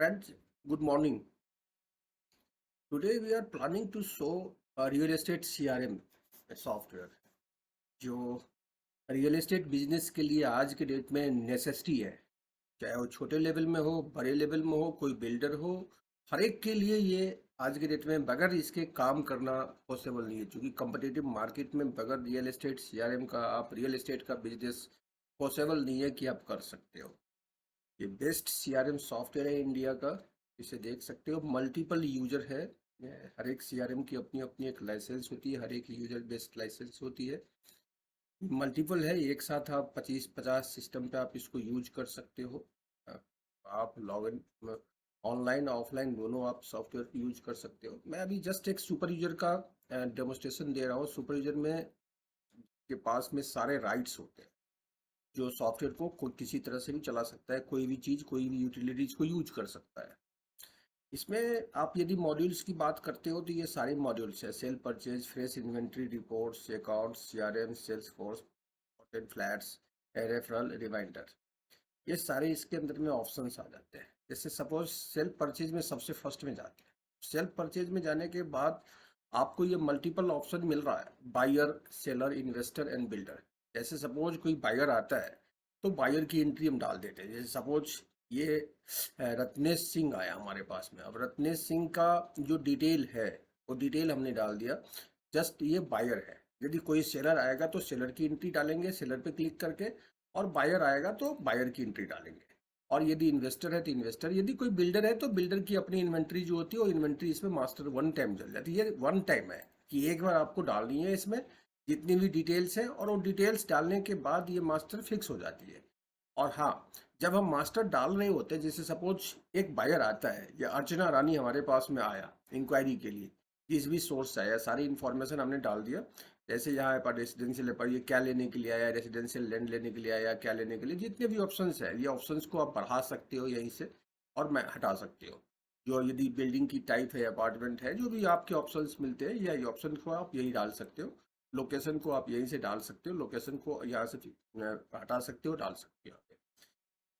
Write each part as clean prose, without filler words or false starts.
Friends, good morning. Today we are planning to show a real estate CRM software जो real estate business के लिए आज के date में नेसेसिटी है। चाहे वो छोटे लेवल में हो, बड़े लेवल में हो, कोई बिल्डर हो, हर एक के लिए ये आज के डेट में बगैर इसके काम करना पॉसिबल नहीं है, क्योंकि कम्पिटिटिव मार्केट में बगैर रियल एस्टेट सीआरएम का आप रियल एस्टेट का बिजनेस पॉसिबल नहीं है कि आप कर सकते हो। ये बेस्ट सीआरएम सॉफ्टवेयर है इंडिया का। इसे देख सकते हो, मल्टीपल यूजर है। हर एक सीआरएम की अपनी अपनी एक लाइसेंस होती है, हर एक यूजर बेस्ड लाइसेंस होती है। मल्टीपल है, एक साथ आप 25-50 सिस्टम पे आप इसको यूज कर सकते हो। आप लॉग इन ऑनलाइन ऑफलाइन दोनों आप सॉफ्टवेयर यूज कर सकते हो। मैं अभी जस्ट एक सुपर यूजर का डेमोस्ट्रेशन दे रहा हूँ। सुपर यूजर में के पास में सारे राइट्स होते हैं, जो सॉफ्टवेयर को कोई किसी तरह से भी चला सकता है, कोई भी चीज़ कोई भी यूटिलिटीज को यूज कर सकता है। इसमें आप यदि मॉड्यूल्स की बात करते हो तो ये सारे मॉड्यूल्स है: sale purchase, fresh inventory, reports, accounts, CRM, sales force, flats, referral, reminder, ये सारे इसके अंदर में ऑप्शंस आ जाते हैं। जैसे सपोज सेल्फ परचेज में सबसे फर्स्ट में जाते हैं। सेल्फ परचेज में जाने के बाद आपको ये मल्टीपल ऑप्शन मिल रहा है: buyer, seller, investor and builder. जैसे सपोज कोई बायर आता है तो बायर की एंट्री हम डाल देते हैं। जैसे सपोज ये रत्नेश सिंह आया हमारे पास में। अब रत्नेश सिंह का जो डिटेल है वो डिटेल हमने डाल दिया। जस्ट ये बायर है। यदि कोई सेलर आएगा तो सेलर की एंट्री डालेंगे, सेलर पे क्लिक करके, और बायर आएगा तो बायर की एंट्री डालेंगे। और यदि इन्वेस्टर है तो इन्वेस्टर, यदि कोई बिल्डर है तो बिल्डर की अपनी इन्वेंट्री जो होती है वो इन्वेंट्री इसमें मास्टर वन टाइम चल जाती है। ये वन टाइम है कि एक बार आपको डालनी है इसमें जितनी भी डिटेल्स है, और वो डिटेल्स डालने के बाद ये मास्टर फिक्स हो जाती है। और हाँ, जब हम मास्टर डाल रहे होते हैं, जैसे सपोज एक बायर आता है या अर्चना रानी हमारे पास में आया इंक्वायरी के लिए, जिस भी सोर्स से आया सारी इन्फॉर्मेशन हमने डाल दिया। जैसे यहाँ पर रेसिडेंशियल पर ये क्या लेने के लिए आया, रेसिडेंशियल लैंड लेने के लिए आया, क्या लेने के लिए, जितने भी ऑप्शंस है ये ऑप्शंस को आप बढ़ा सकते हो यहीं से, और मैं हटा सकते हो। जो यदि बिल्डिंग की टाइप है, अपार्टमेंट है, जो भी आपके ऑप्शंस मिलते हैं, या ये ऑप्शन को आप यही डाल सकते हो। लोकेशन को आप यहीं से डाल सकते हो, लोकेशन को यहाँ से हटा सकते हो, डाल सकते हो।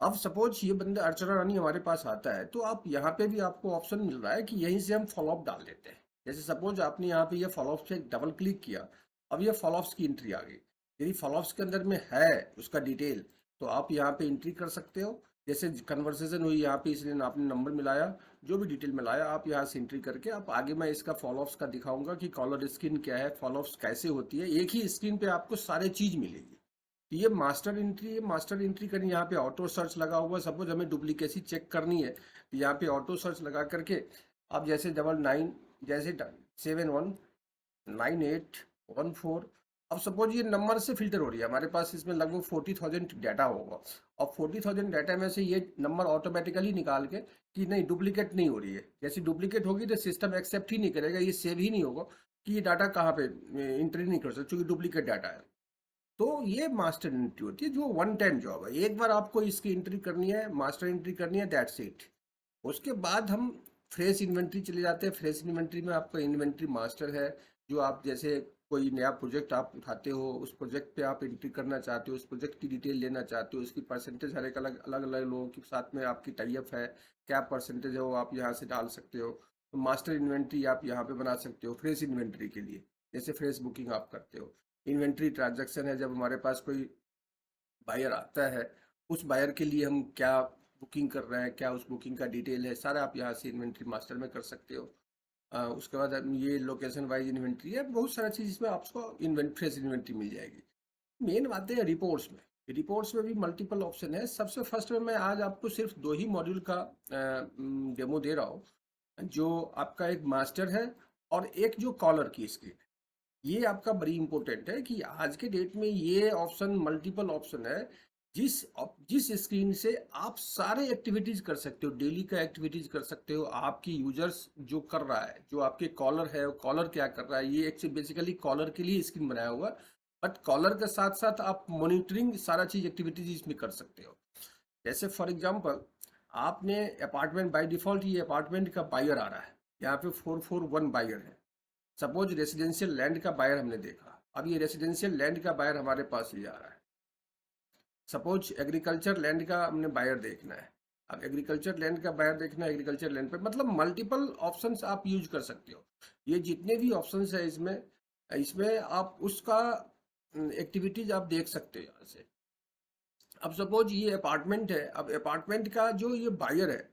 अब सपोज ये बंदा अर्चना रानी हमारे पास आता है तो आप यहाँ पे भी आपको ऑप्शन मिल रहा है कि यहीं से हम फॉलोअप डाल देते हैं। जैसे सपोज आपने यहाँ पे ये फॉलोअप से डबल क्लिक किया, अब ये फॉलोअप्स की एंट्री आ गई। यदि फॉलोअप्स के अंदर में है उसका डिटेल तो आप यहाँ पे एंट्री कर सकते हो। जैसे कन्वर्सेशन हुई यहाँ पे, इसलिए आपने नंबर मिलाया, जो भी डिटेल मिलाया आप यहाँ से एंट्री करके आप आगे, मैं इसका फॉलोअप्स का दिखाऊंगा कि कॉलर स्क्रीन क्या है, फॉलोअप्स कैसे होती है। एक ही स्क्रीन पे आपको सारी चीज मिलेगी। तो ये मास्टर एंट्री है। मास्टर एंट्री करनी, यहाँ पे ऑटो सर्च लगा हुआ, सपोज हमें डुप्लीकेसी चेक करनी है तो यहाँ पे ऑटो सर्च लगा करके अब जैसे 99, जैसे 719814, अब सपोज ये नंबर से फिल्टर हो रही है हमारे पास। इसमें लगभग 40,000 डाटा होगा, और 40,000 डाटा में से ये नंबर ऑटोमेटिकली निकाल के कि नहीं डुप्लीकेट नहीं हो रही है। जैसे डुप्लीकेट होगी तो सिस्टम एक्सेप्ट ही नहीं करेगा, ये सेव ही नहीं होगा कि ये डाटा कहाँ पे एंट्री नहीं कर सकता, क्योंकि डुप्लीकेट डाटा है। तो ये मास्टर एंट्री होती है जो वन टाइम जॉब है। एक बार आपको इसकी एंट्री करनी है, मास्टर एंट्री करनी है, दैट्स इट। उसके बाद हम फ्रेश इन्वेंट्री चले जाते हैं। फ्रेश इन्वेंट्री में आपका इन्वेंट्री मास्टर है, जो आप जैसे कोई नया प्रोजेक्ट आप उठाते हो, उस प्रोजेक्ट पे आप एंट्री करना चाहते हो, उस प्रोजेक्ट की डिटेल लेना चाहते हो, उसकी परसेंटेज हर एक अलग अलग अलग लोगों के साथ में आपकी टाई अप है, क्या परसेंटेज है वो आप यहाँ से डाल सकते हो। तो मास्टर इन्वेंट्री आप यहाँ पे बना सकते हो फ्रेश इन्वेंट्री के लिए। जैसे फ्रेश बुकिंग आप करते हो, इन्वेंट्री ट्रांजैक्शन है, जब हमारे पास कोई बायर आता है, उस बायर के लिए हम क्या बुकिंग कर रहे हैं, क्या उस बुकिंग का डिटेल है, सारा आप यहाँ से इन्वेंट्री मास्टर में कर सकते हो। उसके बाद ये लोकेशन वाइज इन्वेंट्री है, बहुत सारा चीज़ इसमें आपको फ्रेश इन्वेंट्री मिल जाएगी। मेन बात है रिपोर्ट्स में। रिपोर्ट्स में भी मल्टीपल ऑप्शन है। सबसे फर्स्ट में मैं आज आपको सिर्फ दो ही मॉड्यूल का डेमो दे रहा हूँ, जो आपका एक मास्टर है और एक जो कॉलर की स्क्रीन। ये आपका बड़ी इंपॉर्टेंट है कि आज के डेट में ये ऑप्शन मल्टीपल ऑप्शन है, जिस जिस स्क्रीन से आप सारे एक्टिविटीज कर सकते हो, डेली का एक्टिविटीज कर सकते हो। आपकी यूजर्स जो कर रहा है, जो आपके कॉलर है, कॉलर क्या कर रहा है, ये एक बेसिकली कॉलर के लिए स्क्रीन बनाया हुआ। बट कॉलर के साथ साथ आप मॉनिटरिंग सारा चीज एक्टिविटीज इसमें कर सकते हो। जैसे फॉर एग्जाम्पल आपने अपार्टमेंट, बाय डिफॉल्ट ये अपार्टमेंट का बायर आ रहा है, यहाँ पे 441 बायर है। सपोज रेसिडेंशियल लैंड का बायर हमने देखा, अब ये रेसिडेंशियल लैंड का बायर हमारे पास ये आ रहा है। सपोज एग्रीकल्चर लैंड का हमने बायर देखना है, अब एग्रीकल्चर लैंड का बायर देखना, एग्रीकल्चर लैंड पे मतलब मल्टीपल ऑप्शंस आप यूज कर सकते हो। ये जितने भी ऑप्शंस है इसमें इसमें आप उसका एक्टिविटीज आप देख सकते हो यहाँ से। अब सपोज ये अपार्टमेंट है, अब अपार्टमेंट का जो ये बायर है,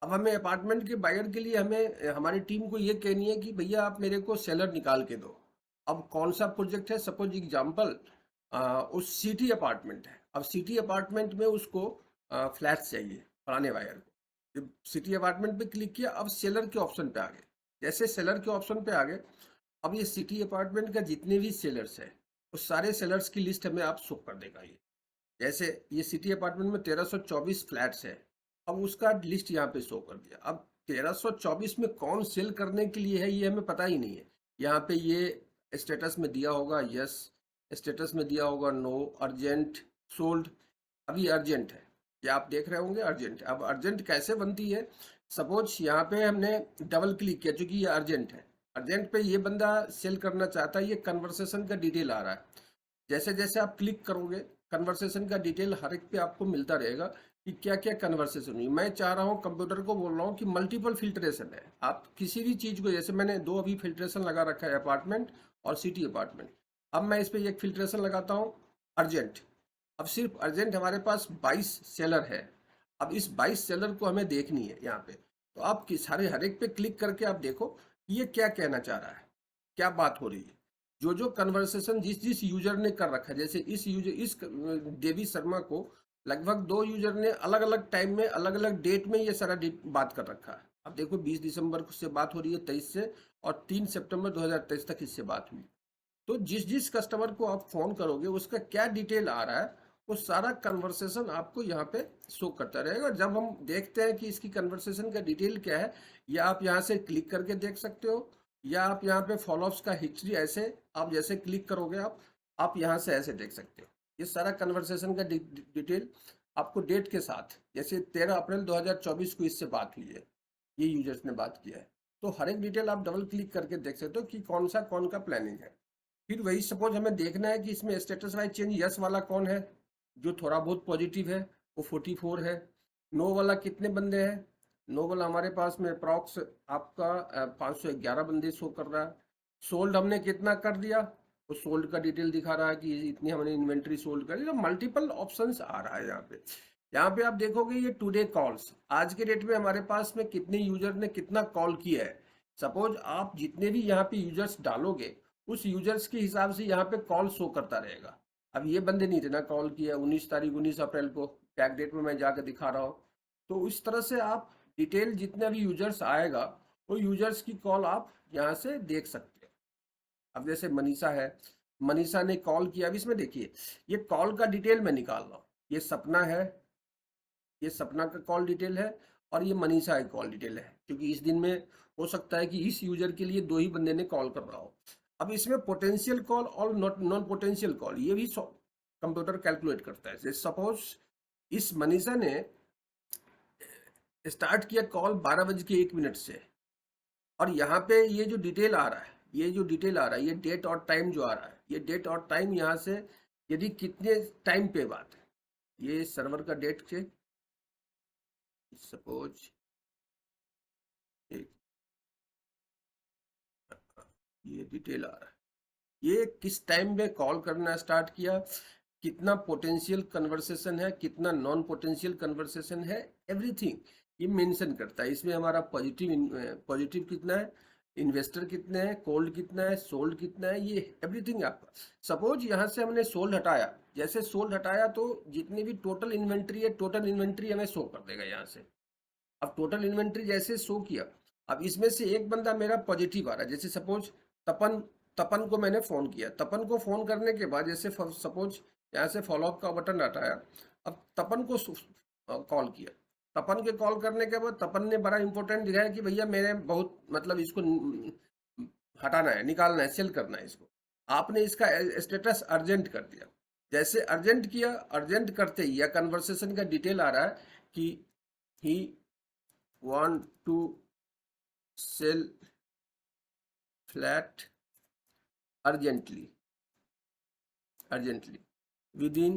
अब हमें अपार्टमेंट के बायर के लिए हमें हमारी टीम को ये कहनी है कि भैया आप मेरे को सेलर निकाल के दो। अब कौन सा प्रोजेक्ट है, सपोज एग्जांपल उस सिटी अपार्टमेंट है, अब सिटी अपार्टमेंट में उसको फ्लैट चाहिए पुराने बायर को। जब सिटी अपार्टमेंट पे क्लिक किया, अब सेलर के ऑप्शन पे आ गए। जैसे सेलर के ऑप्शन पे आ गए, अब ये सिटी अपार्टमेंट का जितने भी सेलर्स है उस सारे सेलर्स की लिस्ट हमें आप शो कर देगा ये। जैसे ये सिटी अपार्टमेंट में 1324 फ्लैट्स है, अब उसका लिस्ट यहाँ पे शो कर दिया। अब 1324 में कौन सेल करने के लिए है ये हमें पता ही नहीं है। यहाँ पे ये स्टेटस में दिया होगा यस, स्टेटस में दिया होगा नो, अर्जेंट, सोल्ड। अभी अर्जेंट है, ये आप देख रहे होंगे अर्जेंट। अब अर्जेंट कैसे बनती है, सपोज यहाँ पे हमने डबल क्लिक किया चूंकि ये अर्जेंट है, अर्जेंट पे ये बंदा सेल करना चाहता है, ये कन्वर्सेशन का डिटेल आ रहा है। जैसे जैसे आप क्लिक करोगे कन्वर्सेशन का डिटेल हर एक पे आपको मिलता रहेगा कि क्या क्या कन्वर्सेशन हुई। मैं चाह रहा हूँ, कंप्यूटर को बोल रहा हूँ कि मल्टीपल फिल्ट्रेशन है। आप किसी भी चीज़ को, जैसे मैंने दो अभी फिल्ट्रेशन लगा रखा है, अपार्टमेंट और सिटी अपार्टमेंट। अब मैं इस पर एक फिल्ट्रेशन लगाता हूँ अर्जेंट। अब सिर्फ अर्जेंट हमारे पास 22 सेलर है। अब इस 22 सेलर को हमें देखनी है यहाँ पे। तो आप सारे हर एक पे क्लिक करके आप देखो ये क्या कहना चाह रहा है, क्या बात हो रही है। जो जो कन्वर्सेशन जिस जिस यूजर ने कर रखा है, जैसे इस यूजर इस देवी शर्मा को लगभग 2 यूजर ने अलग अलग टाइम में अलग अलग डेट में ये सारा बात कर रखा है। अब देखो 20 दिसंबर से बात हो रही है 23 से, और 3 सितंबर 2023 तक इससे बात हुई। तो जिस जिस कस्टमर को आप फोन करोगे उसका क्या डिटेल आ रहा है, वो सारा कन्वर्सेशन आपको यहाँ पे शो करता रहेगा। जब हम देखते हैं कि इसकी कन्वर्सेशन का डिटेल क्या है, या आप यहाँ से क्लिक करके देख सकते हो, या आप यहाँ पे फॉलोअप्स का हिस्ट्री ऐसे आप जैसे क्लिक करोगे आप यहाँ से ऐसे देख सकते हो। ये सारा कन्वर्सेशन का डिटेल आपको डेट के साथ, जैसे 13 अप्रैल 2024 को इससे बात हुई है, ये यूजर्स ने बात किया है। तो हर एक डिटेल आप डबल क्लिक करके देख सकते हो कि कौन का प्लानिंग है। फिर वही सपोज हमें देखना है कि इसमें स्टेटस वाइज चेंज यस वाला कौन है, जो थोड़ा बहुत पॉजिटिव है, वो 44 है। नो वाला कितने बंदे हैं, नो वाला हमारे पास में अप्रॉक्स आपका 511 बंदे शो कर रहा है। सोल्ड हमने कितना कर दिया, वो सोल्ड का डिटेल दिखा रहा है कि इतनी हमने इन्वेंट्री सोल्ड कर दी। तो मल्टीपल ऑप्शंस आ रहा है यहाँ पे। यहाँ पे आप देखोगे ये टुडे कॉल्स, आज के डेट में हमारे पास में कितने यूजर ने कितना कॉल किया है। सपोज आप जितने भी यहाँ पे यूजर्स डालोगे उस यूजर्स के हिसाब से यहाँ पे कॉल शो करता रहेगा। अब ये बंदे ने इतना कॉल किया 19 तारीख 19 अप्रैल को, टैग डेट में मैं जाकर दिखा रहा हूँ। तो इस तरह से आप डिटेल जितना भी यूजर्स आएगा वो यूजर्स की कॉल आप यहाँ से देख सकते हो। अब जैसे मनीषा है, मनीषा ने कॉल किया। अब इसमें देखिए ये कॉल का डिटेल मैं निकाल रहा हूँ, ये सपना है, ये सपना का कॉल डिटेल है, और ये मनीषा का कॉल डिटेल है, क्योंकि इस दिन में हो सकता है कि इस यूजर के लिए 2 ही बंदे ने कॉल कर रहा हो। अब इसमें पोटेंशियल कॉल और नॉन पोटेंशियल कॉल ये भी कंप्यूटर कैलकुलेट करता है। जैसे सपोज इस मनीषा ने स्टार्ट किया कॉल 12:01 से, और यहाँ पे ये जो डिटेल आ रहा है, ये जो डिटेल आ रहा है, ये डेट और टाइम जो आ रहा है, ये डेट और टाइम यहाँ से यदि कितने टाइम पे बात है, ये सर्वर का डेट से सपोज ये डिटेल आ रहा है, ये किस टाइम में कॉल करना स्टार्ट किया, कितना पोटेंशियल कन्वर्सेशन है, कितना नॉन पोटेंशियल कन्वर्सेशन है, एवरीथिंग ये मेंशन करता है। इसमें हमारा पॉजिटिव कितना है, इन्वेस्टर कितने हैं, कोल्ड कितना है, सोल्ड कितना है, ये एवरीथिंग आपका। सपोज यहाँ से हमने सोल्ड हटाया, जैसे सोल्ड हटाया तो जितनी भी टोटल इन्वेंट्री है, टोटल इन्वेंट्री हमें शो कर देगा यहाँ से। अब टोटल इन्वेंट्री जैसे शो किया, अब इसमें से एक बंदा मेरा पॉजिटिव आ रहा है, जैसे सपोज तपन, तपन को मैंने फोन किया। तपन को फोन करने के बाद जैसे सपोज यहाँ से फॉलोअप का बटन हटाया, अब तपन को कॉल किया। तपन के कॉल करने के बाद तपन ने बड़ा इंपॉर्टेंट दिखाया कि भैया मेरे बहुत मतलब इसको हटाना है, निकालना है, सेल करना है इसको। आपने इसका स्टेटस अर्जेंट कर दिया। जैसे अर्जेंट किया, अर्जेंट करते ही या कन्वर्सेशन का डिटेल आ रहा है कि ही want to sell flat urgently within